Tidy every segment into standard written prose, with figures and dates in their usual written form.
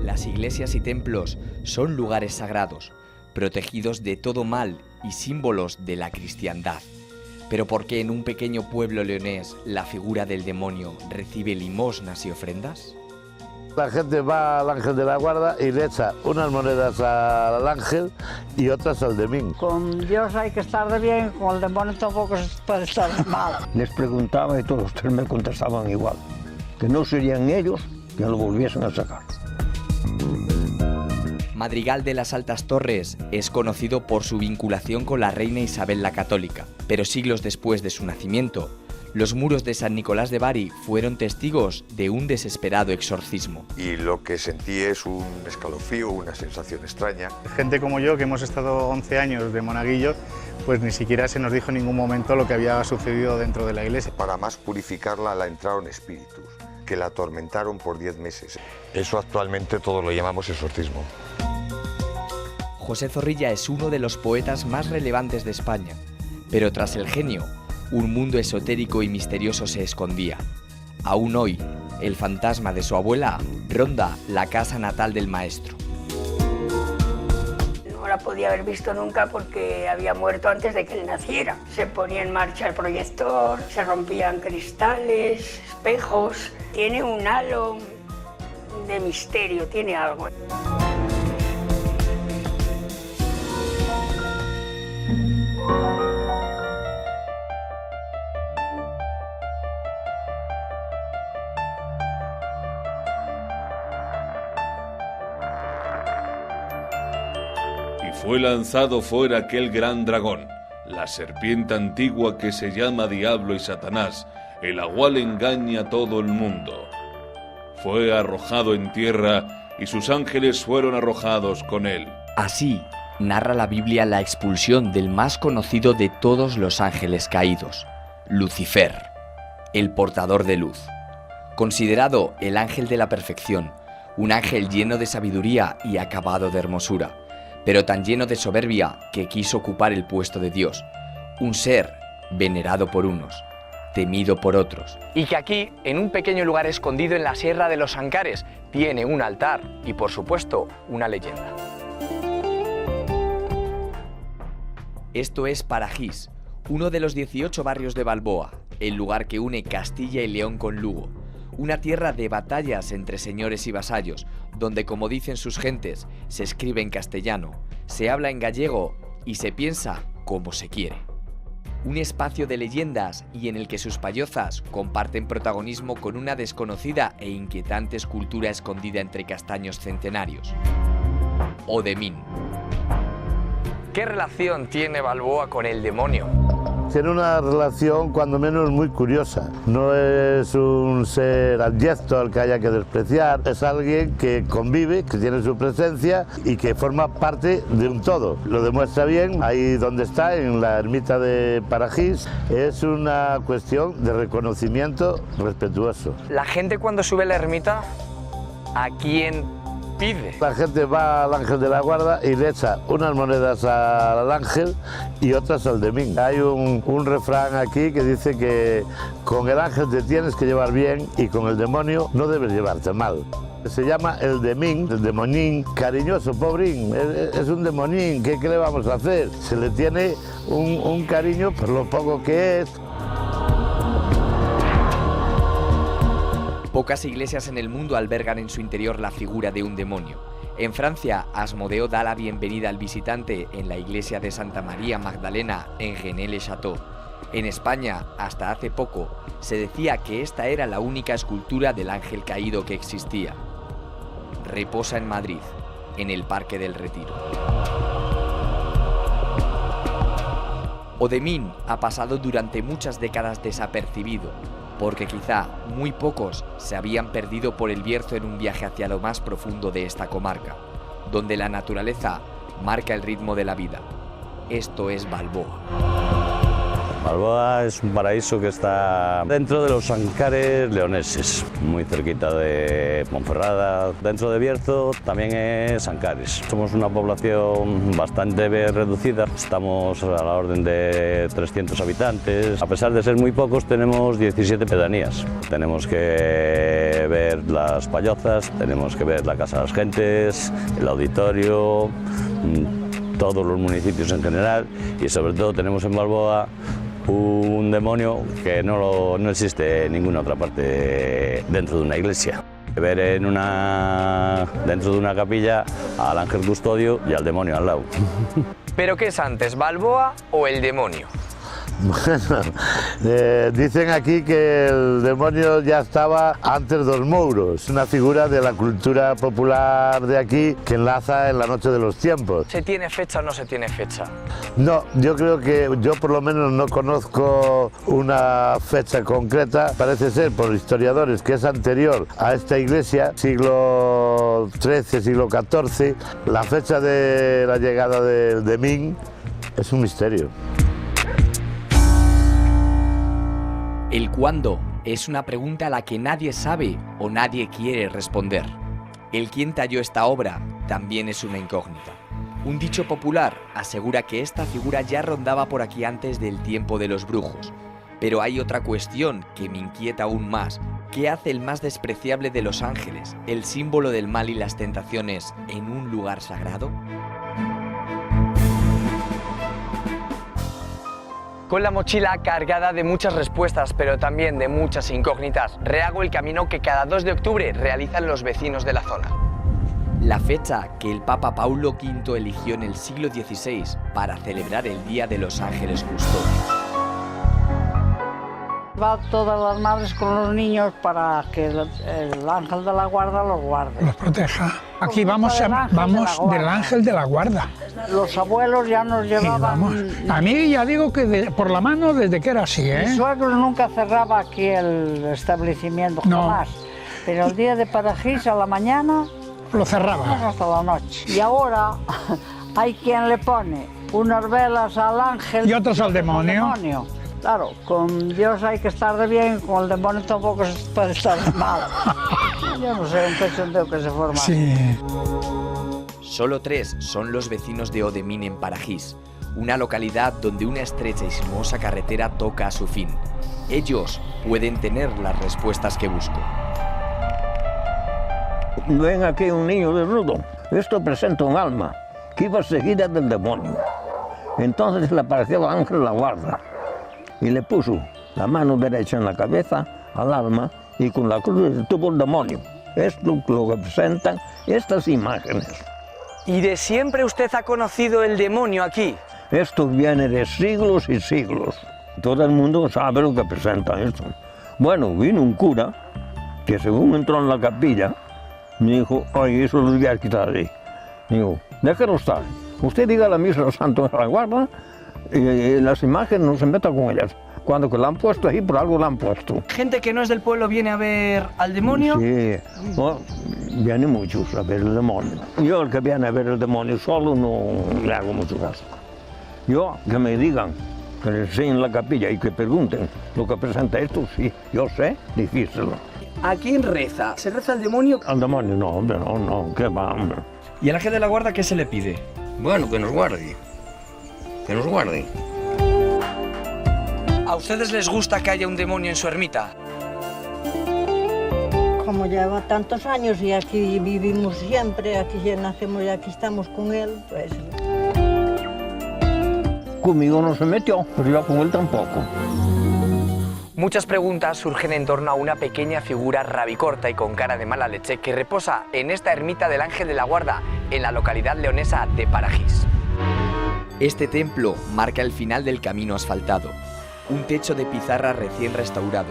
Las iglesias y templos son lugares sagrados, protegidos de todo mal y símbolos de la cristiandad. Pero ¿por qué en un pequeño pueblo leonés la figura del demonio recibe limosnas y ofrendas? La gente va al ángel de la guarda y le echa unas monedas al ángel y otras al demonio. Con Dios hay que estar de bien, con el demonio tampoco se puede estar de mal. Les preguntaba y todos tres me contestaban igual, que no serían ellos que lo volviesen a sacar. Madrigal de las Altas Torres es conocido por su vinculación con la reina Isabel la Católica, pero siglos después de su nacimiento, los muros de San Nicolás de Bari fueron testigos de un desesperado exorcismo. Y lo que sentí es un escalofrío, una sensación extraña. Gente como yo, que hemos estado 11 años de monaguillos, pues ni siquiera se nos dijo en ningún momento lo que había sucedido dentro de la iglesia. Para más purificarla la entraron espíritus, que la atormentaron por 10 meses. Eso actualmente todo lo llamamos exorcismo. José Zorrilla es uno de los poetas más relevantes de España, pero tras el genio, un mundo esotérico y misterioso se escondía. Aún hoy, el fantasma de su abuela ronda la casa natal del maestro. No la podía haber visto nunca porque había muerto antes de que él naciera. Se ponía en marcha el proyector, se rompían cristales, espejos. Tiene un halo de misterio, tiene algo. Fue lanzado fuera aquel gran dragón, la serpiente antigua que se llama Diablo y Satanás, el la cual engaña a todo el mundo. Fue arrojado en tierra y sus ángeles fueron arrojados con él. Así narra la Biblia la expulsión del más conocido de todos los ángeles caídos, Lucifer, el portador de luz. Considerado el ángel de la perfección, un ángel lleno de sabiduría y acabado de hermosura, pero tan lleno de soberbia que quiso ocupar el puesto de Dios, un ser venerado por unos, temido por otros. Y que aquí, en un pequeño lugar escondido en la Sierra de los Ancares, tiene un altar y, por supuesto, una leyenda. Esto es Parajís, uno de los 18 barrios de Balboa, el lugar que une Castilla y León con Lugo. Una tierra de batallas entre señores y vasallos, donde, como dicen sus gentes, se escribe en castellano, se habla en gallego y se piensa como se quiere. Un espacio de leyendas y en el que sus payozas comparten protagonismo con una desconocida e inquietante escultura escondida entre castaños centenarios. Odemín. ¿Qué relación tiene Balboa con el demonio? Tiene una relación cuando menos muy curiosa. No es un ser abyecto al que haya que despreciar, es alguien que convive, que tiene su presencia y que forma parte de un todo. Lo demuestra bien ahí donde está, en la ermita de Parajís. Es una cuestión de reconocimiento respetuoso. La gente cuando sube a la ermita, ¿a quién pide? La gente va al ángel de la guarda y le echa unas monedas al ángel y otras al demonio. Hay un refrán aquí que dice que con el ángel te tienes que llevar bien y con el demonio no debes llevarte mal. Se llama el demonín, cariñoso, pobrín, es un demonín, ¿qué le vamos a hacer? Se le tiene un cariño por lo poco que es. Pocas iglesias en el mundo albergan en su interior la figura de un demonio. En Francia, Asmodeo da la bienvenida al visitante en la iglesia de Santa María Magdalena en Gennes-le-Château. En España, hasta hace poco, se decía que esta era la única escultura del ángel caído que existía. Reposa en Madrid, en el Parque del Retiro. Odemín ha pasado durante muchas décadas desapercibido, porque quizá muy pocos se habían perdido por el Bierzo en un viaje hacia lo más profundo de esta comarca, donde la naturaleza marca el ritmo de la vida. esto es Balboa. Balboa es un paraíso que está dentro de los Ancares leoneses, muy cerquita de Ponferrada. Dentro de Bierzo también es Ancares. Somos una población bastante reducida, estamos a la orden de 300 habitantes. A pesar de ser muy pocos, tenemos 17 pedanías. Tenemos que ver las payozas, tenemos que ver la Casa de las Gentes, el auditorio, todos los municipios en general, y sobre todo tenemos en Balboa un demonio que no existe en ninguna otra parte dentro de una iglesia. Ver dentro de una capilla al ángel custodio y al demonio al lado. ¿Pero qué es antes, Balboa o el demonio? Bueno, dicen aquí que el demonio ya estaba antes de los mouros, una figura de la cultura popular de aquí que enlaza en la noche de los tiempos. ¿Se tiene fecha o no se tiene fecha? No, yo creo que yo por lo menos no conozco una fecha concreta. Parece ser por historiadores que es anterior a esta iglesia, siglo XIII, siglo XIV. La fecha de la llegada del Demín es un misterio. El cuándo es una pregunta a la que nadie sabe o nadie quiere responder. El quién talló esta obra también es una incógnita. Un dicho popular asegura que esta figura ya rondaba por aquí antes del tiempo de los brujos. Pero hay otra cuestión que me inquieta aún más. ¿Qué hace el más despreciable de los ángeles, el símbolo del mal y las tentaciones, en un lugar sagrado? Con la mochila cargada de muchas respuestas, pero también de muchas incógnitas, rehago el camino que cada 2 de octubre realizan los vecinos de la zona. La fecha que el Papa Paulo V eligió en el siglo XVI para celebrar el Día de los Ángeles Custodios. Va todas las madres con los niños para que el ángel de la guarda los guarde. Los proteja. Aquí vamos del ángel de la guarda. Los abuelos ya nos llevaban... A mí ya digo que por la mano desde que era así, ¿eh? Mi suegro nunca cerraba aquí el establecimiento, jamás. Pero el día de Parajís a la mañana... Lo cerraba. Hasta la noche. Y ahora hay quien le pone unas velas al ángel... Y otros al demonio. Claro, con Dios hay que estar de bien, con el demonio tampoco se puede estar de mal. Yo no sé, un cachondeo que se forma. Sí. Solo 3 son los vecinos de Odemín en Parajís, una localidad donde una estrecha y sinuosa carretera toca a su fin. Ellos pueden tener las respuestas que busco. Ven aquí un niño desnudo. Esto presenta un alma que iba seguida del demonio. Entonces le apareció el ángel de la guarda y le puso la mano derecha en la cabeza al alma y con la cruz detuvo el demonio. Esto es lo que presentan estas imágenes. ¿Y de siempre usted ha conocido el demonio aquí? Esto viene de siglos y siglos. Todo el mundo sabe lo que presenta esto. Bueno, vino un cura que según entró en la capilla, me dijo, oye, eso lo voy a quitar ahí. Digo, déjelo estar. Usted diga la misa al santo de la guarda y las imágenes no se meta con ellas. Cuando que la han puesto ahí, por algo la han puesto. ¿Gente que no es del pueblo viene a ver al demonio? Sí, bueno, vienen muchos a ver el demonio. Yo, el que viene a ver el demonio solo, no le hago mucho caso. Yo, que me digan, que les enseñen la capilla y que pregunten lo que presenta esto, sí, yo sé, decírselo. ¿A quién reza? ¿Se reza al demonio? Al demonio, no, hombre, no, ¿qué va, hombre? ¿Y al ángel de la guarda qué se le pide? Bueno, que nos guarde. Que nos guarde. ¿A ustedes les gusta que haya un demonio en su ermita? Como lleva tantos años y aquí vivimos siempre, aquí ya nacemos y aquí estamos con él, pues... Conmigo no se metió, pero yo con él tampoco. Muchas preguntas surgen en torno a una pequeña figura rabicorta y con cara de mala leche que reposa en esta ermita del Ángel de la Guarda, en la localidad leonesa de Parajís. Este templo marca el final del camino asfaltado. Un techo de pizarra recién restaurado,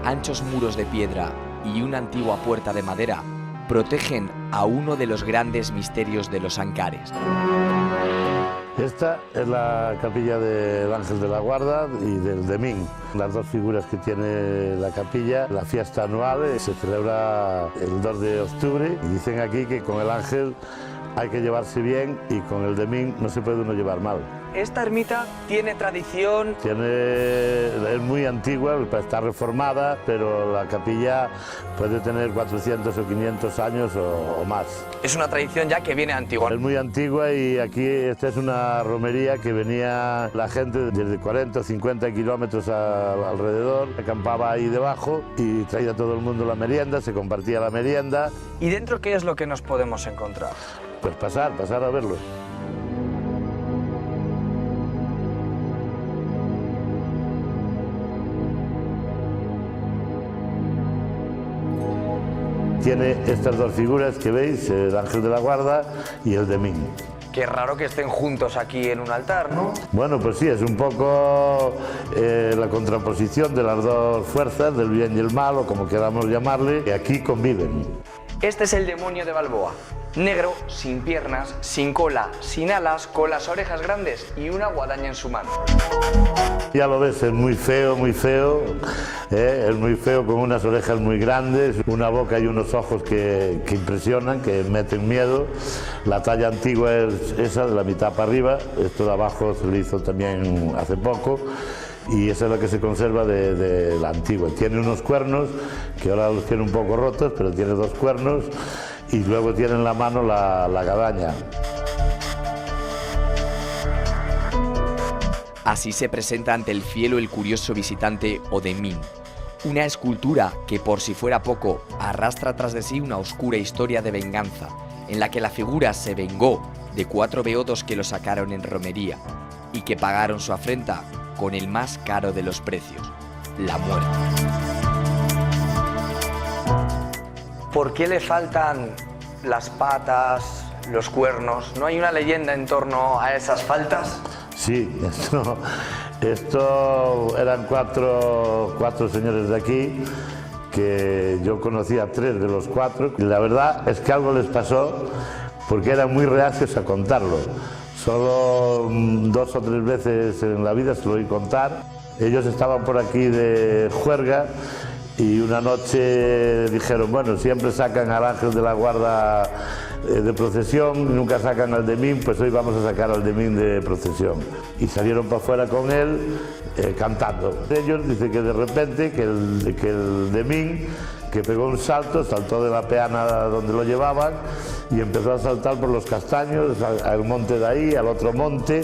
anchos muros de piedra y una antigua puerta de madera protegen a uno de los grandes misterios de los Ancares. Esta es la capilla del Ángel de la Guarda y del Demín. Las dos figuras que tiene la capilla, la fiesta anual se celebra el 2 de octubre y dicen aquí que con el ángel hay que llevarse bien y con el Demín no se puede uno llevar mal. esta ermita tiene tradición. Es muy antigua, está reformada, pero la capilla puede tener 400 o 500 años o más. Es una tradición ya que viene antigua. Es muy antigua y aquí esta es una romería que venía la gente desde 40 o 50 kilómetros alrededor, acampaba ahí debajo y traía todo el mundo la merienda, se compartía la merienda. ¿Y dentro qué es lo que nos podemos encontrar? Pues pasar a verlo. Tiene estas dos figuras que veis, el ángel de la guarda y el Demín. Qué raro que estén juntos aquí en un altar, ¿no? Bueno, pues sí, es un poco la contraposición de las dos fuerzas, del bien y el mal, o como queramos llamarle, que aquí conviven. Este es el demonio de Balboa. Negro, sin piernas, sin cola, sin alas, con las orejas grandes y una guadaña en su mano. Ya lo ves, es muy feo, es muy feo, con unas orejas muy grandes, una boca y unos ojos que impresionan, que meten miedo. La talla antigua es esa, de la mitad para arriba, esto de abajo se lo hizo también hace poco. Y esa es la que se conserva de la antigua. Tiene unos cuernos, que ahora los tiene un poco rotos, pero tiene dos cuernos, y luego tiene en la mano la guadaña. Así se presenta ante el fiel o el curioso visitante Odemín, una escultura que, por si fuera poco, arrastra tras de sí una oscura historia de venganza, en la que la figura se vengó de 4 beodos que lo sacaron en romería y que pagaron su afrenta con el más caro de los precios, la muerte. ¿Por qué le faltan las patas, los cuernos? ¿No hay una leyenda en torno a esas faltas? Sí, esto eran cuatro señores de aquí, que yo conocía a 3 de los 4, y la verdad es que algo les pasó porque eran muy reacios a contarlo. Solo 2 o 3 veces en la vida se lo oí contar. Ellos estaban por aquí de juerga y una noche dijeron, bueno, siempre sacan al ángel de la guarda de procesión, nunca sacan al Demín, pues hoy vamos a sacar al Demín de procesión. Y salieron para afuera con él cantando. Ellos dicen que de repente que el Demín, que pegó un salto, saltó de la peana donde lo llevaban y empezó a saltar por los castaños, al monte de ahí, al otro monte.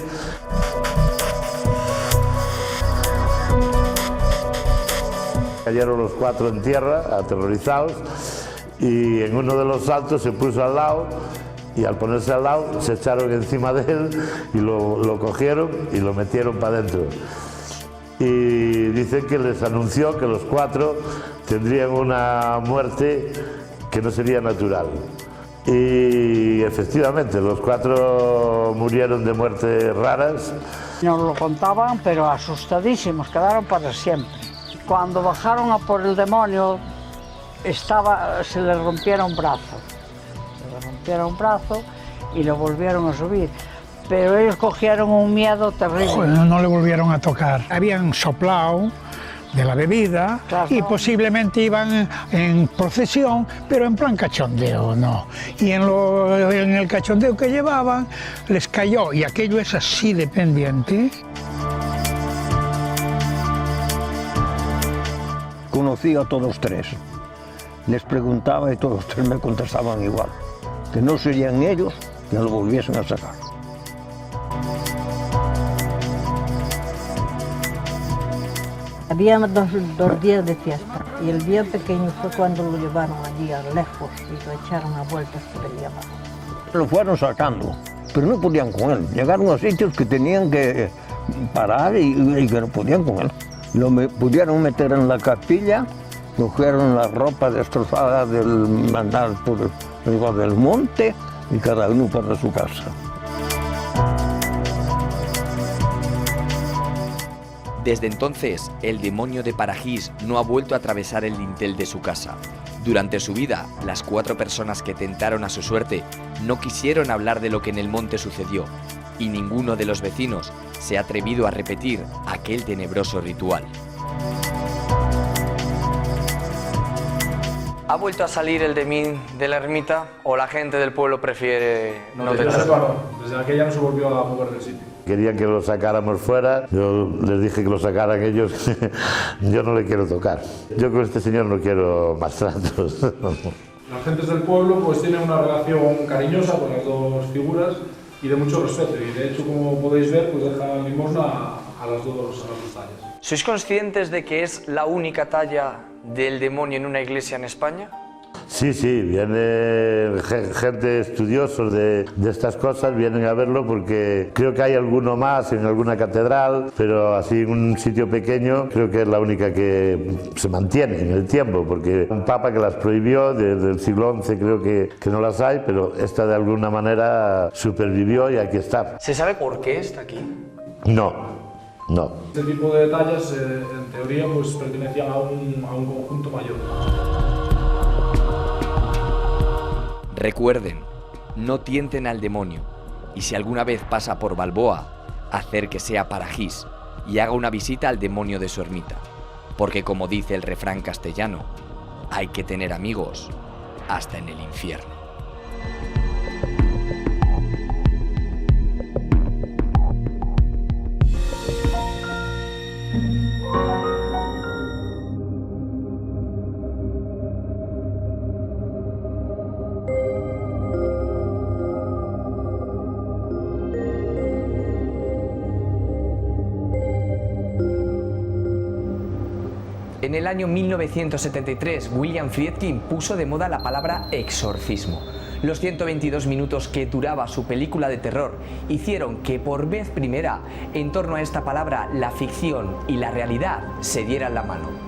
Cayeron los 4 en tierra, aterrorizados, y en uno de los saltos se puso al lado, y al ponerse al lado se echaron encima de él y lo cogieron y lo metieron para adentro. Y dicen que les anunció que los 4 tendrían una muerte que no sería natural. Y efectivamente, los 4 murieron de muertes raras. Nos lo contaban, pero asustadísimos, quedaron para siempre. Cuando bajaron a por el demonio, se le rompieron un brazo. Y lo volvieron a subir. Pero ellos cogieron un miedo terrible. Joder, no le volvieron a tocar. Habían soplado de la bebida, claro, y posiblemente iban en procesión, pero en plan cachondeo, no. Y en el cachondeo que llevaban les cayó, y aquello es así de pendiente. Conocí a todos 3. Les preguntaba y todos 3 me contestaban igual, que no serían ellos que lo volviesen a sacar. Había dos días de fiesta y el día pequeño fue cuando lo llevaron allí a lejos y lo echaron a vueltas por allí abajo. Lo fueron sacando, pero no podían con él. Llegaron a sitios que tenían que parar y que no podían con él. Lo pudieron meter en la capilla, cogieron la ropa destrozada del mandar por arriba del monte y cada uno para su casa. Desde entonces, el demonio de Parajís no ha vuelto a atravesar el dintel de su casa. Durante su vida, las 4 personas que tentaron a su suerte no quisieron hablar de lo que en el monte sucedió, y ninguno de los vecinos se ha atrevido a repetir aquel tenebroso ritual. ¿Ha vuelto a salir el Demín de la ermita o la gente del pueblo prefiere no tenerlo? No, desde aquella no se volvió a mover del sitio. Querían que lo sacáramos fuera, yo les dije que lo sacaran ellos, yo no le quiero tocar. Yo con este señor no quiero más tratos. Las gentes del pueblo pues tienen una relación cariñosa con las dos figuras y de mucho respeto, y de hecho, como podéis ver, pues dejan limosna a las dos tallas. ¿Sois conscientes de que es la única talla del demonio en una iglesia en España? Sí, vienen gente estudiosos de estas cosas, vienen a verlo porque creo que hay alguno más en alguna catedral, pero así en un sitio pequeño creo que es la única que se mantiene en el tiempo, porque un papa que las prohibió desde el siglo XI creo que no las hay, pero esta de alguna manera supervivió y aquí está. ¿Se sabe por qué está aquí? No. Este tipo de tallas, en teoría, pues pertenecían a un conjunto mayor. Recuerden, no tienten al demonio, y si alguna vez pasa por Balboa, hacer que sea para Gis y haga una visita al demonio de su ermita, porque como dice el refrán castellano, hay que tener amigos hasta en el infierno. En el año 1973, William Friedkin puso de moda la palabra exorcismo. Los 122 minutos que duraba su película de terror hicieron que por vez primera, en torno a esta palabra, la ficción y la realidad se dieran la mano.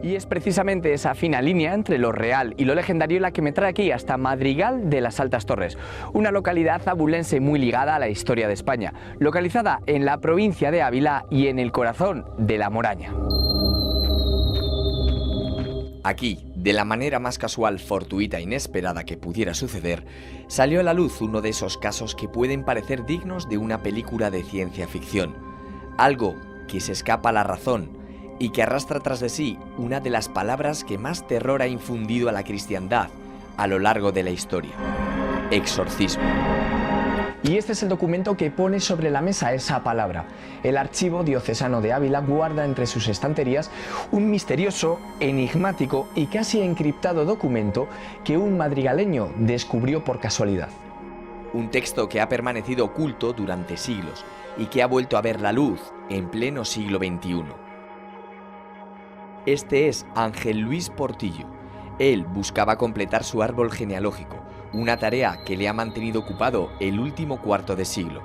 Y es precisamente esa fina línea entre lo real y lo legendario la que me trae aquí hasta Madrigal de las Altas Torres, una localidad abulense muy ligada a la historia de España, localizada en la provincia de Ávila y en el corazón de la Moraña. Aquí, de la manera más casual, fortuita e inesperada que pudiera suceder, salió a la luz uno de esos casos que pueden parecer dignos de una película de ciencia ficción. Algo que se escapa a la razón y que arrastra tras de sí una de las palabras que más terror ha infundido a la cristiandad a lo largo de la historia: exorcismo. Y este es el documento que pone sobre la mesa esa palabra. El Archivo Diocesano de Ávila guarda entre sus estanterías un misterioso, enigmático y casi encriptado documento que un madrigaleño descubrió por casualidad. Un texto que ha permanecido oculto durante siglos y que ha vuelto a ver la luz en pleno siglo XXI. Este es Ángel Luis Portillo. Él buscaba completar su árbol genealógico, una tarea que le ha mantenido ocupado el último cuarto de siglo.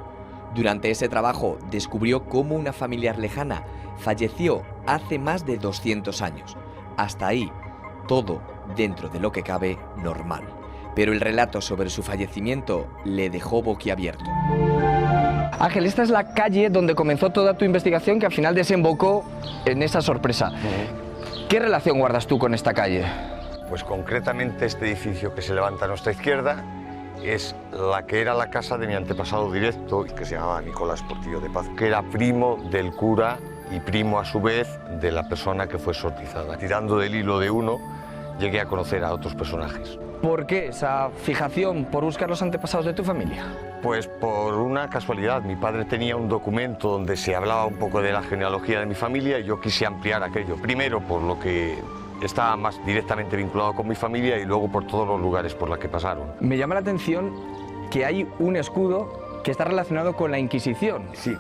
Durante ese trabajo descubrió cómo una familiar lejana falleció hace más de 200 años. Hasta ahí, todo, dentro de lo que cabe, normal. Pero el relato sobre su fallecimiento le dejó boquiabierto. Ángel, esta es la calle donde comenzó toda tu investigación que al final desembocó en esa sorpresa. ¿Qué relación guardas tú con esta calle? Pues concretamente este edificio que se levanta a nuestra izquierda es la que era la casa de mi antepasado directo, que se llamaba Nicolás Portillo de Paz, que era primo del cura y primo a su vez de la persona que fue exorcizada. Tirando del hilo de uno, llegué a conocer a otros personajes. ¿Por qué esa fijación por buscar los antepasados de tu familia? Pues por una casualidad. Mi padre tenía un documento donde se hablaba un poco de la genealogía de mi familia y yo quise ampliar aquello. Primero por lo que estaba más directamente vinculado con mi familia y luego por todos los lugares por los que pasaron. Me llama la atención que hay un escudo que está relacionado con la Inquisición. Sí.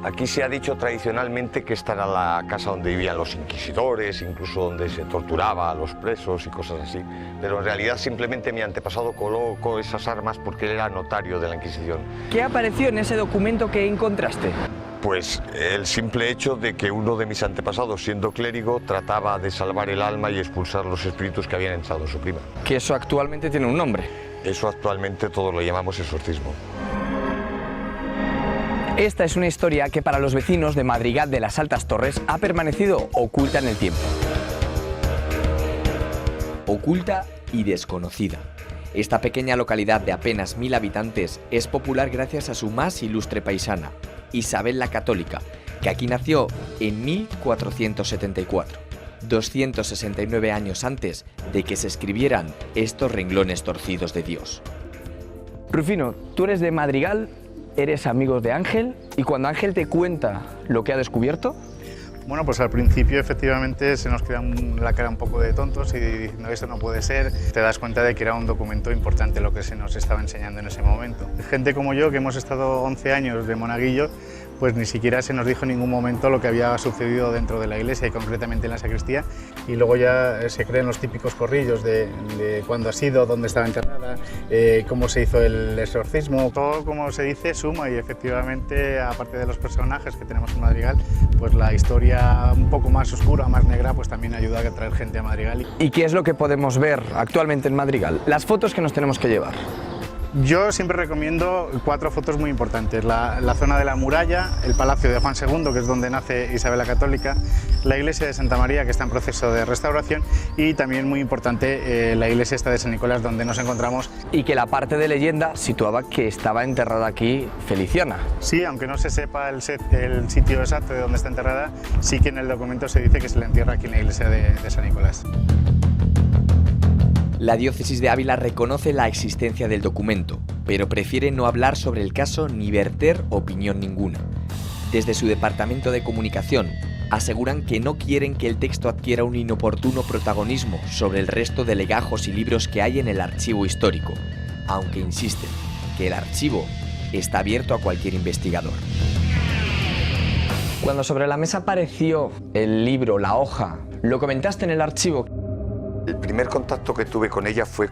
Aquí se ha dicho tradicionalmente que esta era la casa donde vivían los inquisidores, incluso donde se torturaba a los presos y cosas así. Pero en realidad simplemente mi antepasado colocó esas armas porque él era notario de la Inquisición. ¿Qué apareció en ese documento que encontraste? Pues el simple hecho de que uno de mis antepasados, siendo clérigo, trataba de salvar el alma y expulsar los espíritus que habían echado a su prima. Que eso actualmente tiene un nombre. Eso actualmente todos lo llamamos exorcismo. Esta es una historia que para los vecinos de Madrigal de las Altas Torres ha permanecido oculta en el tiempo. Oculta y desconocida. Esta pequeña localidad de apenas 1000 habitantes es popular gracias a su más ilustre paisana, Isabel la Católica, que aquí nació en 1474, 269 años antes de que se escribieran estos renglones torcidos de Dios. Rufino, tú eres de Madrigal, eres amigo de Ángel, y cuando Ángel te cuenta lo que ha descubierto... Bueno, pues al principio efectivamente se nos queda la cara un poco de tontos y diciendo esto no puede ser. Te das cuenta de que era un documento importante lo que se nos estaba enseñando en ese momento. Gente como yo, que hemos estado 11 años de monaguillo, pues ni siquiera se nos dijo en ningún momento lo que había sucedido dentro de la iglesia y concretamente en la sacristía, y luego ya se creen los típicos corrillos de cuándo ha sido, dónde estaba enterrada, cómo se hizo el exorcismo. Todo, como se dice, suma, y efectivamente, aparte de los personajes que tenemos en Madrigal, pues la historia un poco más oscura, más negra, pues también ayuda a atraer gente a Madrigal. ¿Y qué es lo que podemos ver actualmente en Madrigal? Las fotos que nos tenemos que llevar. Yo siempre recomiendo 4 fotos muy importantes: la zona de la muralla, el Palacio de Juan II, que es donde nace Isabel la Católica, la iglesia de Santa María, que está en proceso de restauración, y también muy importante la iglesia esta de San Nicolás, donde nos encontramos. Y que la parte de leyenda situaba que estaba enterrada aquí Feliciana. Sí, aunque no se sepa el sitio exacto de donde está enterrada, sí que en el documento se dice que se la entierra aquí en la iglesia de San Nicolás. La diócesis de Ávila reconoce la existencia del documento, pero prefiere no hablar sobre el caso ni verter opinión ninguna. Desde su departamento de comunicación, aseguran que no quieren que el texto adquiera un inoportuno protagonismo sobre el resto de legajos y libros que hay en el archivo histórico, aunque insisten que el archivo está abierto a cualquier investigador. Cuando sobre la mesa apareció el libro, la hoja, ¿lo comentaste en el archivo? El primer contacto que tuve con ella fue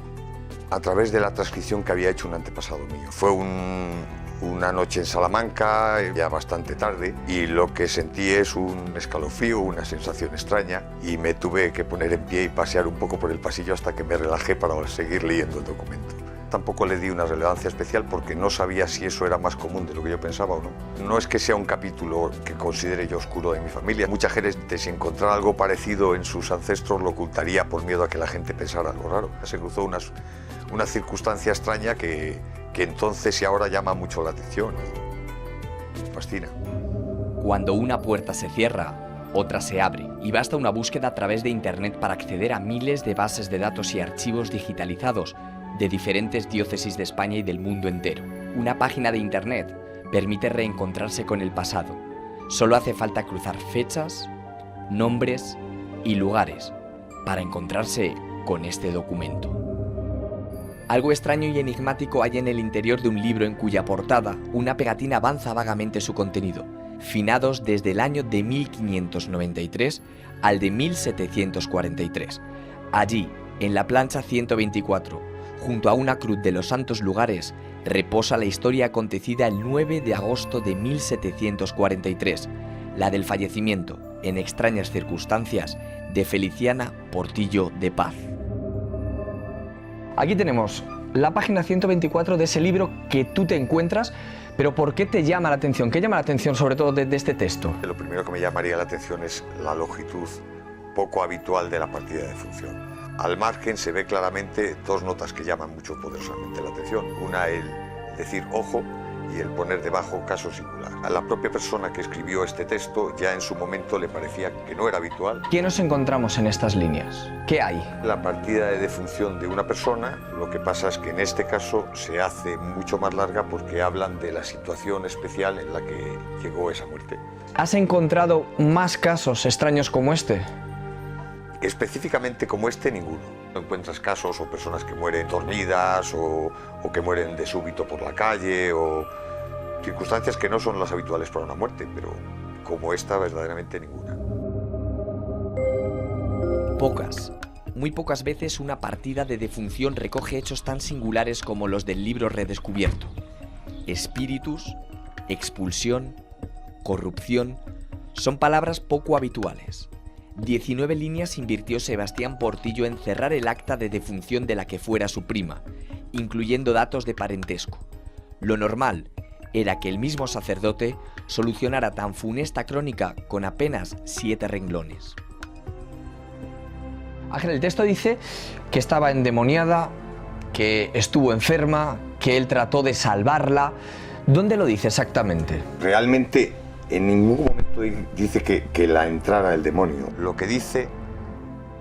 a través de la transcripción que había hecho un antepasado mío. Fue una noche en Salamanca, ya bastante tarde, y lo que sentí es un escalofrío, una sensación extraña, y me tuve que poner en pie y pasear un poco por el pasillo hasta que me relajé para seguir leyendo el documento. Tampoco le di una relevancia especial porque no sabía si eso era más común de lo que yo pensaba o no. No es que sea un capítulo que considere yo oscuro de mi familia. Mucha gente, si encontrara algo parecido en sus ancestros, lo ocultaría por miedo a que la gente pensara algo raro. Se cruzó una circunstancia extraña que entonces y ahora llama mucho la atención y me fascina. Cuando una puerta se cierra, otra se abre, y basta una búsqueda a través de Internet para acceder a miles de bases de datos y archivos digitalizados de diferentes diócesis de España y del mundo entero. Una página de Internet permite reencontrarse con el pasado. Solo hace falta cruzar fechas, nombres y lugares para encontrarse con este documento. Algo extraño y enigmático hay en el interior de un libro en cuya portada una pegatina avanza vagamente su contenido, finados desde el año de 1593 al de 1743. Allí, en la plancha 124, junto a una cruz de los santos lugares, reposa la historia acontecida el 9 de agosto de 1743, la del fallecimiento, en extrañas circunstancias, de Feliciana Portillo de Paz. Aquí tenemos la página 124 de ese libro que tú te encuentras, pero ¿por qué te llama la atención? ¿Qué llama la atención sobre todo de este texto? Lo primero que me llamaría la atención es la longitud poco habitual de la partida de función. Al margen se ve claramente 2 notas que llaman mucho poderosamente la atención. Una, el decir ojo, y el poner debajo caso singular. A la propia persona que escribió este texto ya en su momento le parecía que no era habitual. ¿Qué nos encontramos en estas líneas? ¿Qué hay? La partida de defunción de una persona, lo que pasa es que en este caso se hace mucho más larga porque hablan de la situación especial en la que llegó esa muerte. ¿Has encontrado más casos extraños como este? Específicamente como este, ninguno. No encuentras casos o personas que mueren dormidas o que mueren de súbito por la calle o circunstancias que no son las habituales para una muerte, pero como esta, verdaderamente ninguna. Muy pocas veces una partida de defunción recoge hechos tan singulares como los del libro redescubierto. Espíritus, expulsión, corrupción, son palabras poco habituales. 19 líneas invirtió Sebastián Portillo en cerrar el acta de defunción de la que fuera su prima, incluyendo datos de parentesco. Lo normal era que el mismo sacerdote solucionara tan funesta crónica con apenas 7 renglones. Ángel, el texto dice que estaba endemoniada, que estuvo enferma, que él trató de salvarla. ¿Dónde lo dice exactamente? Realmente En ningún momento dice que la entrara el demonio. Lo que dice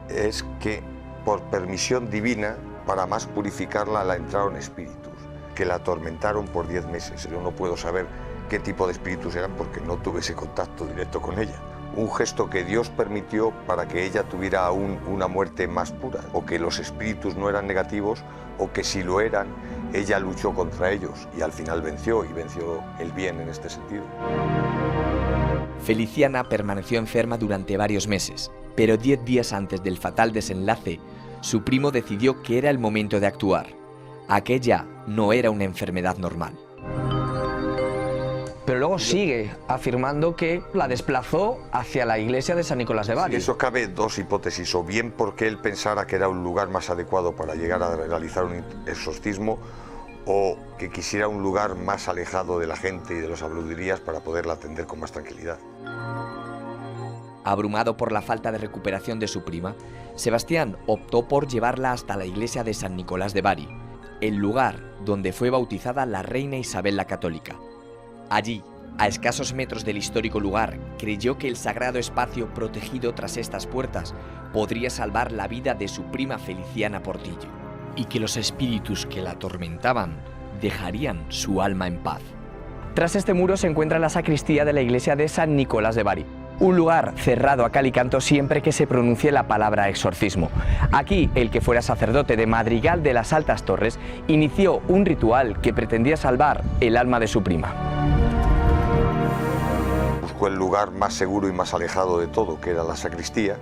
es que por permisión divina, para más purificarla, la entraron espíritus, que la atormentaron por 10 meses. Yo no puedo saber qué tipo de espíritus eran porque no tuve ese contacto directo con ella. Un gesto que Dios permitió para que ella tuviera aún una muerte más pura, o que los espíritus no eran negativos, o que si lo eran, ella luchó contra ellos y al final venció, y venció el bien en este sentido. Feliciana permaneció enferma durante varios meses, pero 10 días antes del fatal desenlace, su primo decidió que era el momento de actuar. Aquella no era una enfermedad normal. Pero luego sigue afirmando que la desplazó hacia la iglesia de San Nicolás de Bari. Sí, eso cabe dos hipótesis, o bien porque él pensara que era un lugar más adecuado para llegar a realizar un exorcismo, o que quisiera un lugar más alejado de la gente y de las habladurías para poderla atender con más tranquilidad. Abrumado por la falta de recuperación de su prima, Sebastián optó por llevarla hasta la iglesia de San Nicolás de Bari, el lugar donde fue bautizada la reina Isabel la Católica. Allí, a escasos metros del histórico lugar, creyó que el sagrado espacio protegido tras estas puertas podría salvar la vida de su prima Feliciana Portillo, y que los espíritus que la atormentaban dejarían su alma en paz. Tras este muro se encuentra la sacristía de la iglesia de San Nicolás de Bari, un lugar cerrado a cal y canto siempre que se pronuncie la palabra exorcismo. Aquí, el que fuera sacerdote de Madrigal de las Altas Torres inició un ritual que pretendía salvar el alma de su prima. Buscó el lugar más seguro y más alejado de todo, que era la sacristía,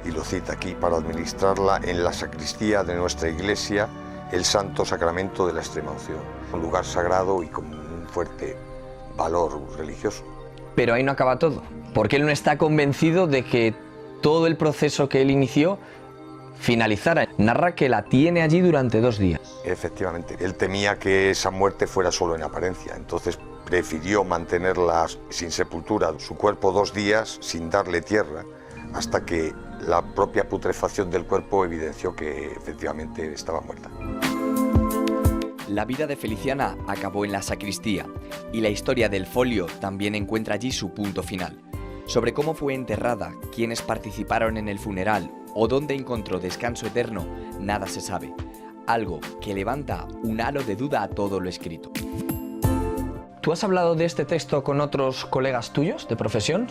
y lo cita aquí: para administrarla en la sacristía de nuestra iglesia, el Santo Sacramento de la Extrema Unción. Un lugar sagrado y con un fuerte valor religioso. Pero ahí no acaba todo, porque él no está convencido de que todo el proceso que él inició finalizara. Narra que la tiene allí durante 2 días. Efectivamente, él temía que esa muerte fuera solo en apariencia, entonces prefirió mantenerla sin sepultura, su cuerpo 2 días sin darle tierra, hasta que la propia putrefacción del cuerpo evidenció que efectivamente estaba muerta. La vida de Feliciana acabó en la sacristía, y la historia del folio también encuentra allí su punto final. Sobre cómo fue enterrada, quiénes participaron en el funeral o dónde encontró descanso eterno, nada se sabe. Algo que levanta un halo de duda a todo lo escrito. ¿Tú has hablado de este texto con otros colegas tuyos de profesión?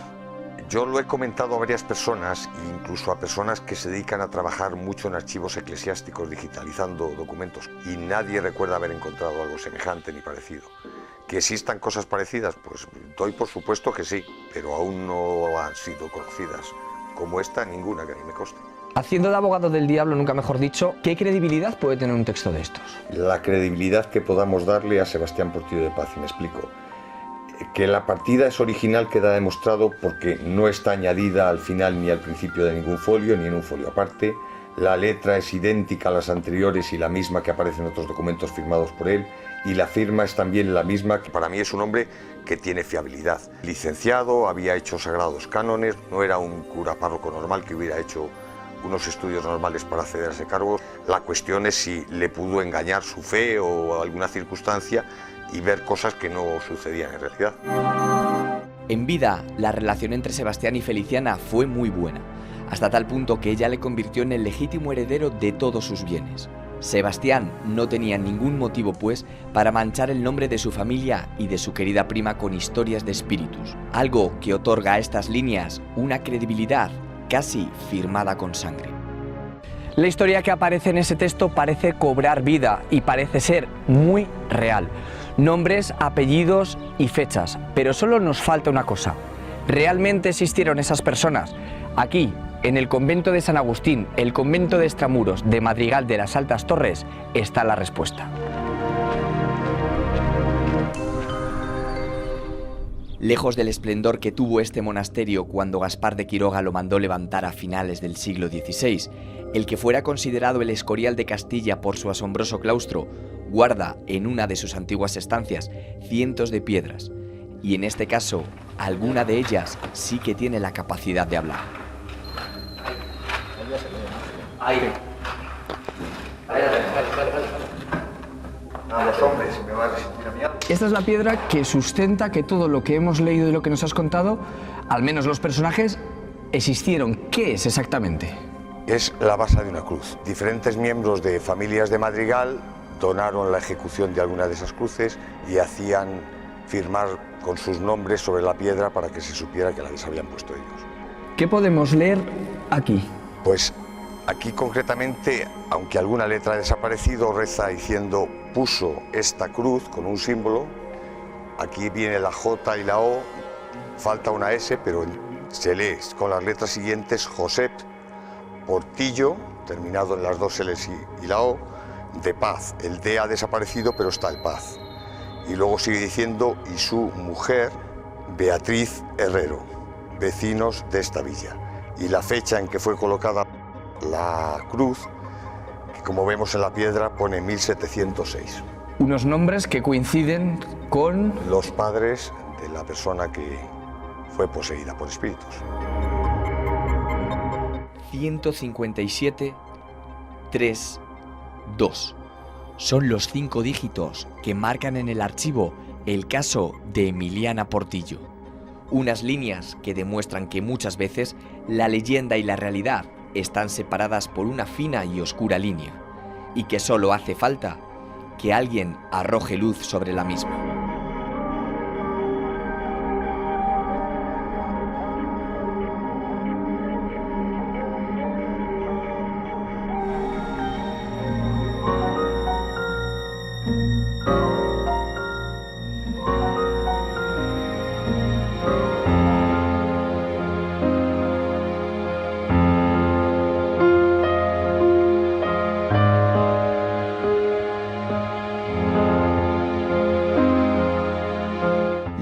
Yo lo he comentado a varias personas, incluso a personas que se dedican a trabajar mucho en archivos eclesiásticos digitalizando documentos, y nadie recuerda haber encontrado algo semejante ni parecido. ¿Que existan cosas parecidas? Pues doy por supuesto que sí, pero aún no han sido conocidas. Como esta, ninguna, que a mí me conste. Haciendo de abogado del diablo, nunca mejor dicho, ¿qué credibilidad puede tener un texto de estos? La credibilidad que podamos darle a Sebastián Portillo de Paz, y me explico. Que la partida es original queda demostrado porque no está añadida al final ni al principio de ningún folio, ni en un folio aparte. La letra es idéntica a las anteriores y la misma que aparece en otros documentos firmados por él, y la firma es también la misma, que para mí es un hombre que tiene fiabilidad. Licenciado, había hecho sagrados cánones, no era un cura párroco normal que hubiera hecho unos estudios normales para acceder a ese cargo. La cuestión es si le pudo engañar su fe o alguna circunstancia y ver cosas que no sucedían en realidad. En vida, la relación entre Sebastián y Feliciana fue muy buena, hasta tal punto que ella le convirtió en el legítimo heredero de todos sus bienes. Sebastián no tenía ningún motivo, pues, para manchar el nombre de su familia y de su querida prima con historias de espíritus, algo que otorga a estas líneas una credibilidad casi firmada con sangre. La historia que aparece en ese texto parece cobrar vida y parece ser muy real. Nombres, apellidos y fechas, pero solo nos falta una cosa. ¿Realmente existieron esas personas? Aquí, en el convento de San Agustín, el convento de Extramuros de Madrigal de las Altas Torres, está la respuesta. Lejos del esplendor que tuvo este monasterio cuando Gaspar de Quiroga lo mandó levantar a finales del siglo XVI, el que fuera considerado el Escorial de Castilla por su asombroso claustro, guarda en una de sus antiguas estancias cientos de piedras, y en este caso, alguna de ellas sí que tiene la capacidad de hablar. A los hombres, me va a resistir a mi alma. Esta es la piedra que sustenta que todo lo que hemos leído y lo que nos has contado, al menos los personajes, existieron. ¿Qué es exactamente? Es la base de una cruz. Diferentes miembros de familias de Madrigal donaron la ejecución de alguna de esas cruces y hacían firmar con sus nombres sobre la piedra para que se supiera que las habían puesto ellos. ¿Qué podemos leer aquí? Pues aquí concretamente, aunque alguna letra ha desaparecido, reza diciendo puso esta cruz con un símbolo. Aquí viene la J y la O, falta una S, pero se lee con las letras siguientes Josep Portillo, terminado en las dos L's y la O, de Paz. El D ha desaparecido, pero está el Paz. Y luego sigue diciendo y su mujer Beatriz Herrero, vecinos de esta villa. Y la fecha en que fue colocada la cruz, que como vemos en la piedra pone 1706. Unos nombres que coinciden con los padres de la persona que fue poseída por espíritus. 157, 3, 2. Son los 5 dígitos que marcan en el archivo el caso de Emiliana Portillo. Unas líneas que demuestran que muchas veces la leyenda y la realidad están separadas por una fina y oscura línea, y que solo hace falta que alguien arroje luz sobre la misma.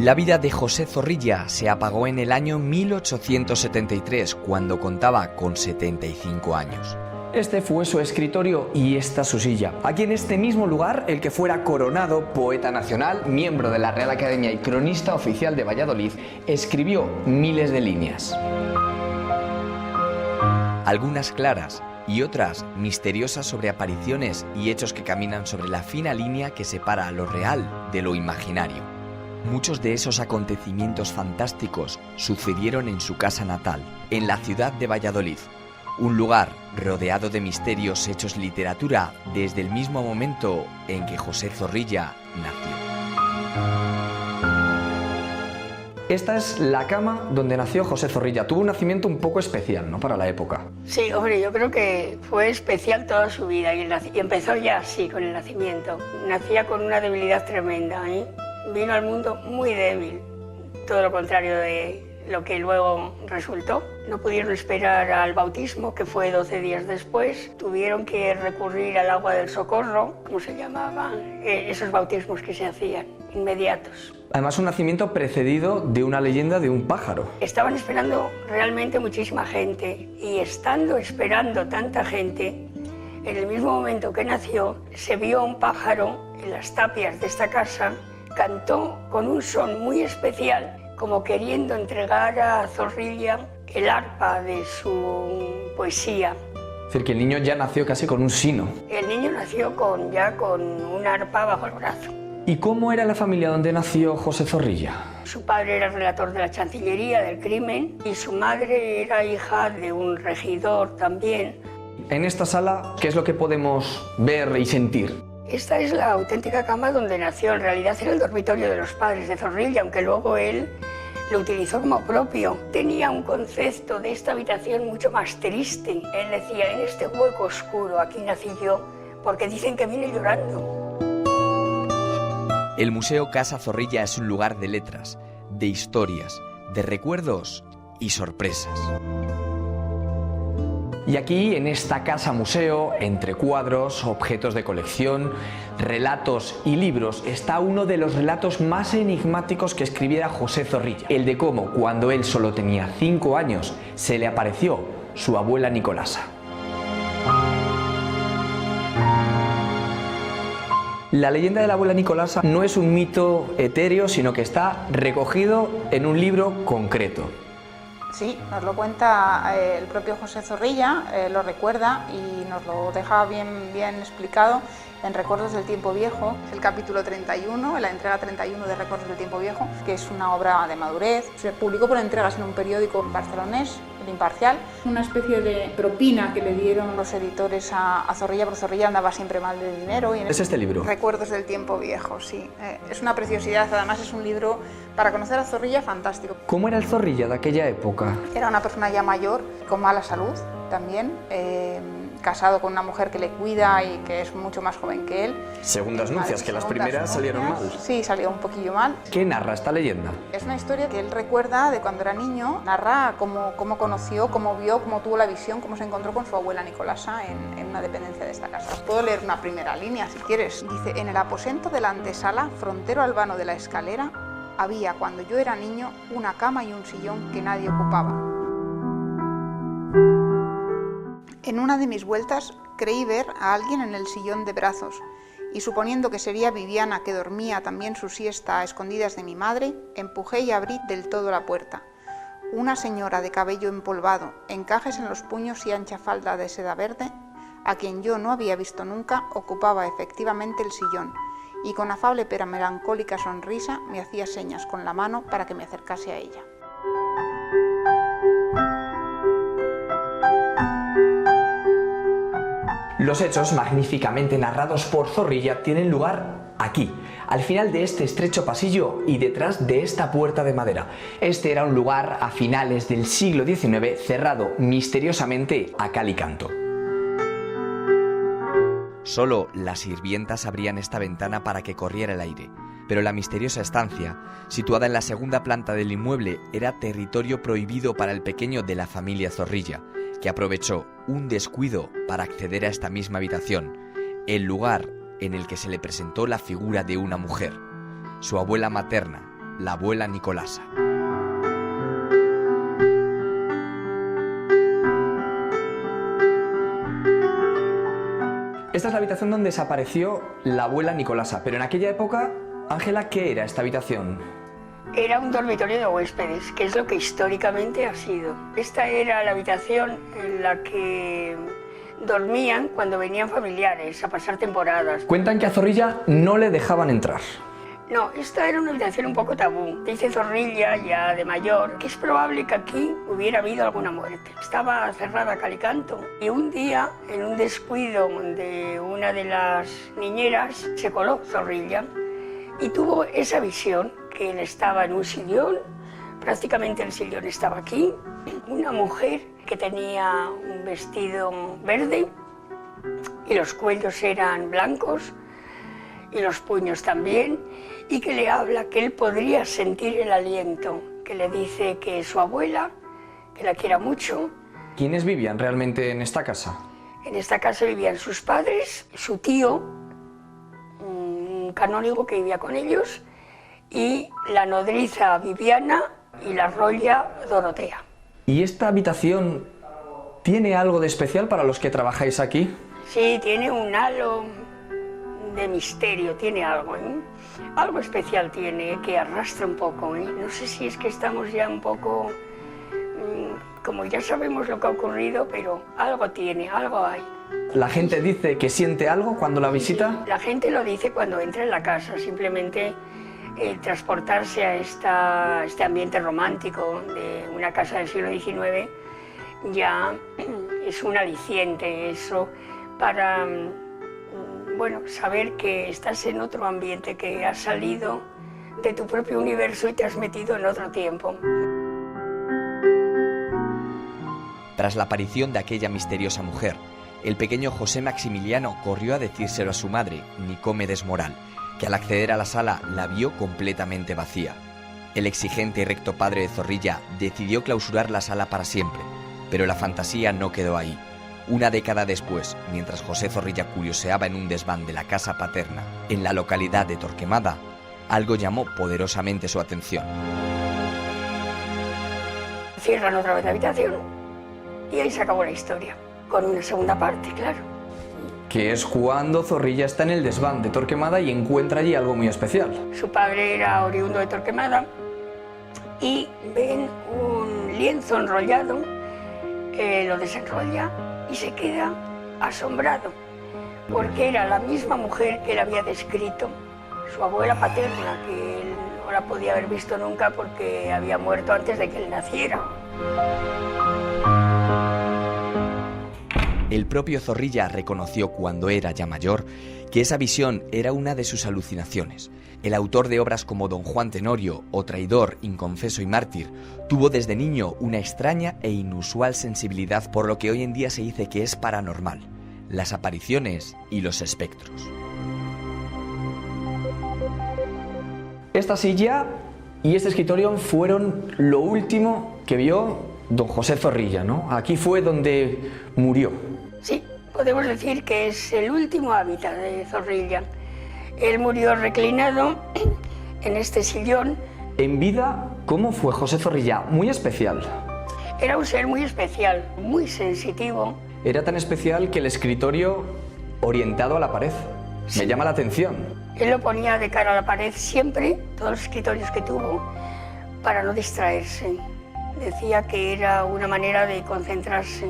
La vida de José Zorrilla se apagó en el año 1873, cuando contaba con 75 años. Este fue su escritorio y esta su silla. Aquí en este mismo lugar, el que fuera coronado poeta nacional, miembro de la Real Academia y cronista oficial de Valladolid, escribió miles de líneas. Algunas claras y otras misteriosas sobre apariciones y hechos que caminan sobre la fina línea que separa a lo real de lo imaginario. Muchos de esos acontecimientos fantásticos sucedieron en su casa natal, en la ciudad de Valladolid, un lugar rodeado de misterios hechos literatura desde el mismo momento en que José Zorrilla nació. Esta es la cama donde nació José Zorrilla. Tuvo un nacimiento un poco especial, ¿no?, para la época. Sí, hombre, yo creo que fue especial toda su vida y empezó ya así con el nacimiento. Nacía con una debilidad tremenda, ¿eh? Vino al mundo muy débil, todo lo contrario de lo que luego resultó. No pudieron esperar al bautismo, que fue 12 días después. Tuvieron que recurrir al agua del socorro, como se llamaban, esos bautismos que se hacían, inmediatos. Además, un nacimiento precedido de una leyenda de un pájaro. Estaban esperando realmente muchísima gente, y estando esperando tanta gente, en el mismo momento que nació, se vio un pájaro en las tapias de esta casa. Cantó con un son muy especial, como queriendo entregar a Zorrilla el arpa de su poesía. Es decir, que el niño ya nació casi con un sino. El niño nació ya con un arpa bajo el brazo. ¿Y cómo era la familia donde nació José Zorrilla? Su padre era relator de la Chancillería del crimen y su madre era hija de un regidor también. En esta sala, ¿qué es lo que podemos ver y sentir? Esta es la auténtica cama donde nació. En realidad era el dormitorio de los padres de Zorrilla, aunque luego él lo utilizó como propio. Tenía un concepto de esta habitación mucho más triste. Él decía, en este hueco oscuro aquí nací yo, porque dicen que vine llorando. El Museo Casa Zorrilla es un lugar de letras, de historias, de recuerdos y sorpresas. Y aquí, en esta casa museo, entre cuadros, objetos de colección, relatos y libros, está uno de los relatos más enigmáticos que escribiera José Zorrilla. El de cómo, cuando él solo tenía 5 años, se le apareció su abuela Nicolasa. La leyenda de la abuela Nicolasa no es un mito etéreo, sino que está recogido en un libro concreto. Sí, nos lo cuenta el propio José Zorrilla, lo recuerda y nos lo deja bien explicado en Recuerdos del Tiempo Viejo, el capítulo 31, la entrega 31 de Recuerdos del Tiempo Viejo, que es una obra de madurez. Se publicó por entregas en un periódico barcelonés, El Imparcial. Una especie de propina que le dieron los editores a Zorrilla, porque Zorrilla andaba siempre mal de dinero. ¿Es este libro? Recuerdos del Tiempo Viejo, sí. Es una preciosidad, además es un libro para conocer a Zorrilla fantástico. ¿Cómo era el Zorrilla de aquella época? Era una persona ya mayor, con mala salud también, casado con una mujer que le cuida y que es mucho más joven que él. Segundas nupcias, que las primeras salieron mal. Sí, salió un poquillo mal. ¿Qué narra esta leyenda? Es una historia que él recuerda de cuando era niño, narra cómo conoció, cómo vio, cómo tuvo la visión, cómo se encontró con su abuela Nicolasa en una dependencia de esta casa. Os puedo leer una primera línea si quieres. Dice: en el aposento de la antesala, frontero al vano de la escalera, había, cuando yo era niño, una cama y un sillón que nadie ocupaba. En una de mis vueltas creí ver a alguien en el sillón de brazos y, suponiendo que sería Viviana, que dormía también su siesta a escondidas de mi madre, empujé y abrí del todo la puerta. Una señora de cabello empolvado, encajes en los puños y ancha falda de seda verde, a quien yo no había visto nunca, ocupaba efectivamente el sillón y con afable pero melancólica sonrisa me hacía señas con la mano para que me acercase a ella. Los hechos, magníficamente narrados por Zorrilla, tienen lugar aquí, al final de este estrecho pasillo y detrás de esta puerta de madera. Este era un lugar a finales del siglo XIX cerrado misteriosamente a cal y canto. Solo las sirvientas abrían esta ventana para que corriera el aire, pero la misteriosa estancia, situada en la segunda planta del inmueble, era territorio prohibido para el pequeño de la familia Zorrilla, que aprovechó un descuido para acceder a esta misma habitación, el lugar en el que se le presentó la figura de una mujer, su abuela materna, la abuela Nicolasa. Esta es la habitación donde desapareció la abuela Nicolasa, pero en aquella época, Ángela, ¿qué era esta habitación? Era un dormitorio de huéspedes, que es lo que históricamente ha sido. Esta era la habitación en la que dormían cuando venían familiares a pasar temporadas. Cuentan que a Zorrilla no le dejaban entrar. No, esta era una habitación un poco tabú. Dice Zorrilla, ya de mayor, que es probable que aquí hubiera habido alguna muerte. Estaba cerrada a cal y canto. Y un día, en un descuido de una de las niñeras, se coló Zorrilla y tuvo esa visión, que él estaba en un sillón, prácticamente el sillón estaba aquí, una mujer que tenía un vestido verde y los cuellos eran blancos y los puños también, y que le habla que él podría sentir el aliento, que le dice que es su abuela, que la quiera mucho. ¿Quiénes vivían realmente en esta casa? En esta casa vivían sus padres, su tío, un canónigo que vivía con ellos, y la nodriza Viviana y la roya Dorotea. ¿Y esta habitación tiene algo de especial para los que trabajáis aquí? Sí, tiene un halo de misterio, tiene algo, ¿eh? Algo especial tiene, que arrastra un poco, ¿eh? No sé si es que estamos ya un poco, como ya sabemos lo que ha ocurrido, pero algo tiene, algo hay. ¿La gente dice que siente algo cuando la visita? La gente lo dice cuando entra en la casa, simplemente transportarse a este ambiente romántico de una casa del siglo XIX ya es un aliciente, eso, para bueno, saber que estás en otro ambiente, que has salido de tu propio universo y te has metido en otro tiempo. Tras la aparición de aquella misteriosa mujer, el pequeño José Maximiliano corrió a decírselo a su madre, Nicomedes Moral, que al acceder a la sala la vio completamente vacía. El exigente y recto padre de Zorrilla decidió clausurar la sala para siempre, pero la fantasía no quedó ahí. Una década después, mientras José Zorrilla curioseaba en un desván de la casa paterna, en la localidad de Torquemada, algo llamó poderosamente su atención. Cierran otra vez la habitación y ahí se acabó la historia, con una segunda parte, claro. Que es cuando Zorrilla está en el desván de Torquemada y encuentra allí algo muy especial. Su padre era oriundo de Torquemada y ven un lienzo enrollado, lo desenrolla y se queda asombrado, porque era la misma mujer que él había descrito, su abuela paterna, que él no la podía haber visto nunca porque había muerto antes de que él naciera. El propio Zorrilla reconoció cuando era ya mayor que esa visión era una de sus alucinaciones. El autor de obras como Don Juan Tenorio o Traidor, Inconfeso y Mártir tuvo desde niño una extraña e inusual sensibilidad por lo que hoy en día se dice que es paranormal, las apariciones y los espectros. Esta silla y este escritorio fueron lo último que vio don José Zorrilla, ¿no? Aquí fue donde murió. Sí, podemos decir que es el último hábitat de Zorrilla. Él murió reclinado en este sillón. En vida, ¿cómo fue José Zorrilla? Muy especial. Era un ser muy especial, muy sensitivo. Era tan especial que el escritorio orientado a la pared. Sí. Me llama la atención. Él lo ponía de cara a la pared siempre, todos los escritorios que tuvo, para no distraerse. Decía que era una manera de concentrarse.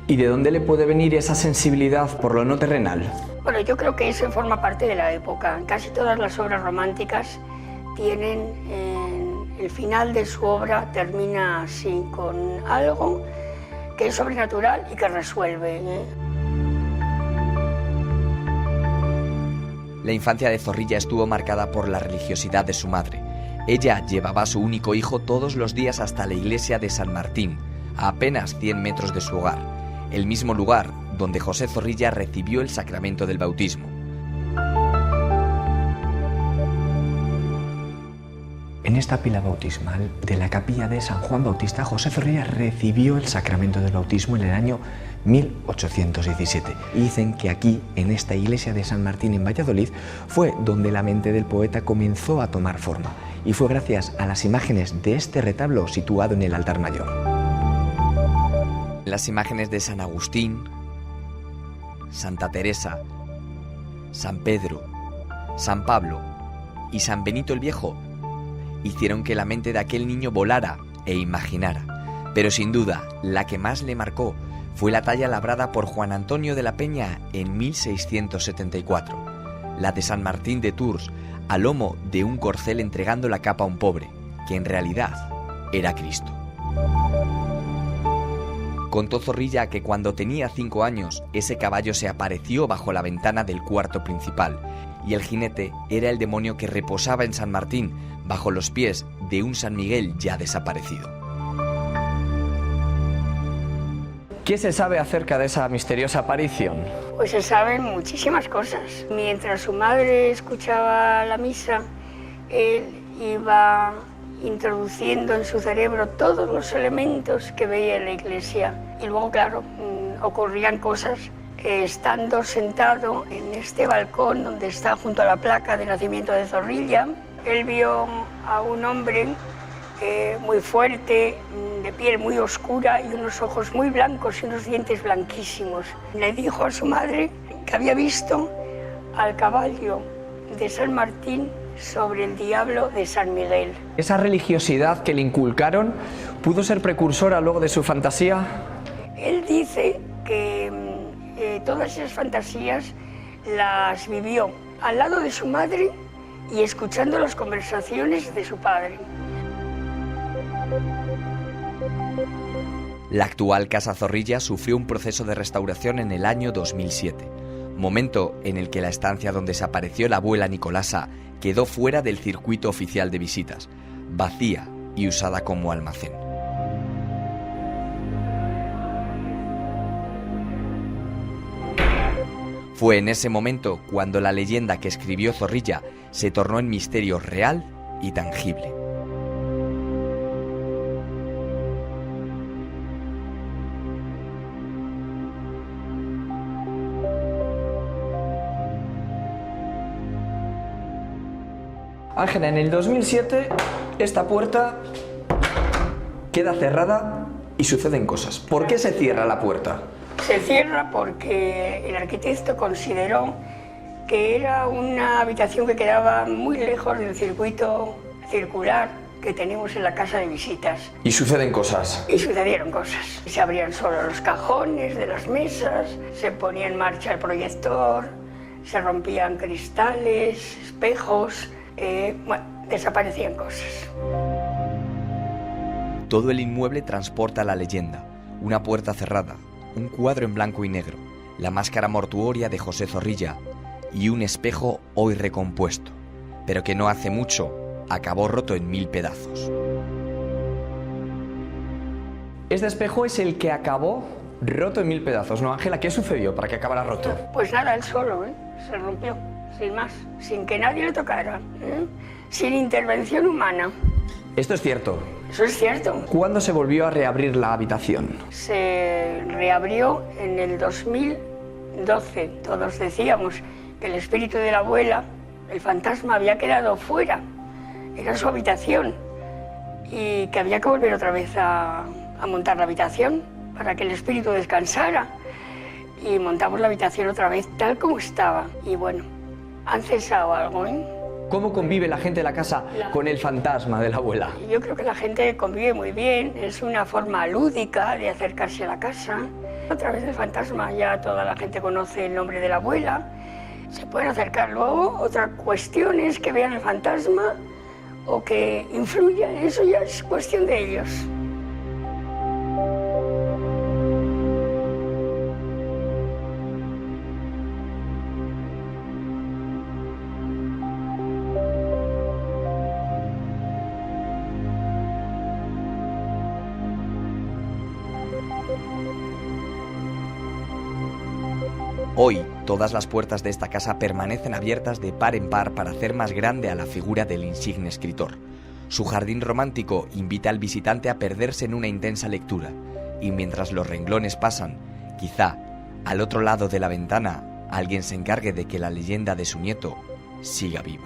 ¿Y de dónde le puede venir esa sensibilidad por lo no terrenal? Bueno, yo creo que eso forma parte de la época. Casi todas las obras románticas tienen, el final de su obra termina así, con algo que es sobrenatural y que resuelve. La infancia de Zorrilla estuvo marcada por la religiosidad de su madre. Ella llevaba a su único hijo todos los días hasta la iglesia de San Martín, a apenas 100 metros de su hogar, el mismo lugar donde José Zorrilla recibió el sacramento del bautismo. En esta pila bautismal de la capilla de San Juan Bautista, José Zorrilla recibió el sacramento del bautismo en el año 1817. Y dicen que aquí, en esta iglesia de San Martín en Valladolid, fue donde la mente del poeta comenzó a tomar forma. Y fue gracias a las imágenes de este retablo situado en el altar mayor. Las imágenes de San Agustín, Santa Teresa, San Pedro, San Pablo y San Benito el Viejo hicieron que la mente de aquel niño volara e imaginara. Pero sin duda, la que más le marcó fue la talla labrada por Juan Antonio de la Peña en 1674, la de San Martín de Tours, al lomo de un corcel entregando la capa a un pobre, que en realidad era Cristo. Contó Zorrilla que cuando tenía 5 años, ese caballo se apareció bajo la ventana del cuarto principal, y el jinete era el demonio que reposaba en San Martín, bajo los pies de un San Miguel ya desaparecido. ¿Qué se sabe acerca de esa misteriosa aparición? Pues se saben muchísimas cosas. Mientras su madre escuchaba la misa, él iba introduciendo en su cerebro todos los elementos que veía en la iglesia. Y luego, claro, ocurrían cosas. Estando sentado en este balcón donde está junto a la placa de nacimiento de Zorrilla, él vio a un hombre muy fuerte, de piel muy oscura y unos ojos muy blancos y unos dientes blanquísimos. Le dijo a su madre que había visto al caballo de San Martín sobre el diablo de San Miguel. ¿Esa religiosidad que le inculcaron pudo ser precursora luego de su fantasía? Él dice que todas esas fantasías las vivió al lado de su madre y escuchando las conversaciones de su padre. La actual Casa Zorrilla sufrió un proceso de restauración en el año 2007, momento en el que la estancia donde se apareció la abuela Nicolasa quedó fuera del circuito oficial de visitas, vacía y usada como almacén. Fue en ese momento cuando la leyenda que escribió Zorrilla se tornó en misterio real y tangible. Ángela, en el 2007 esta puerta queda cerrada y suceden cosas. ¿Por qué se cierra la puerta? Se cierra porque el arquitecto consideró que era una habitación que quedaba muy lejos del circuito circular que tenemos en la casa de visitas. Y suceden cosas. Y sucedieron cosas. Se abrían solo los cajones de las mesas, se ponía en marcha el proyector, se rompían cristales, espejos, desaparecían cosas. Todo el inmueble transporta la leyenda, una puerta cerrada, un cuadro en blanco y negro, la máscara mortuoria de José Zorrilla y un espejo hoy recompuesto, pero que no hace mucho acabó roto en 1000 pedazos. Este espejo es el que acabó roto en 1000 pedazos, ¿no, Ángela? ¿Qué sucedió para que acabara roto? Pues nada, él solo, se rompió, sin más, sin que nadie le tocara, sin intervención humana. Esto es cierto. Eso es cierto. ¿Cuándo se volvió a reabrir la habitación? Se reabrió en el 2012. Todos decíamos que el espíritu de la abuela, el fantasma, había quedado fuera. Era su habitación. Y que había que volver otra vez a montar la habitación para que el espíritu descansara. Y montamos la habitación otra vez tal como estaba. Y bueno, han cesado algo, ¿Cómo convive la gente de la casa con el fantasma de la abuela? Yo creo que la gente convive muy bien, es una forma lúdica de acercarse a la casa. A través del fantasma ya toda la gente conoce el nombre de la abuela, se pueden acercar luego. Otra cuestión es que vean el fantasma o que influya, eso ya es cuestión de ellos. Hoy, todas las puertas de esta casa permanecen abiertas de par en par para hacer más grande a la figura del insigne escritor. Su jardín romántico invita al visitante a perderse en una intensa lectura, y mientras los renglones pasan, quizá, al otro lado de la ventana, alguien se encargue de que la leyenda de su nieto siga viva.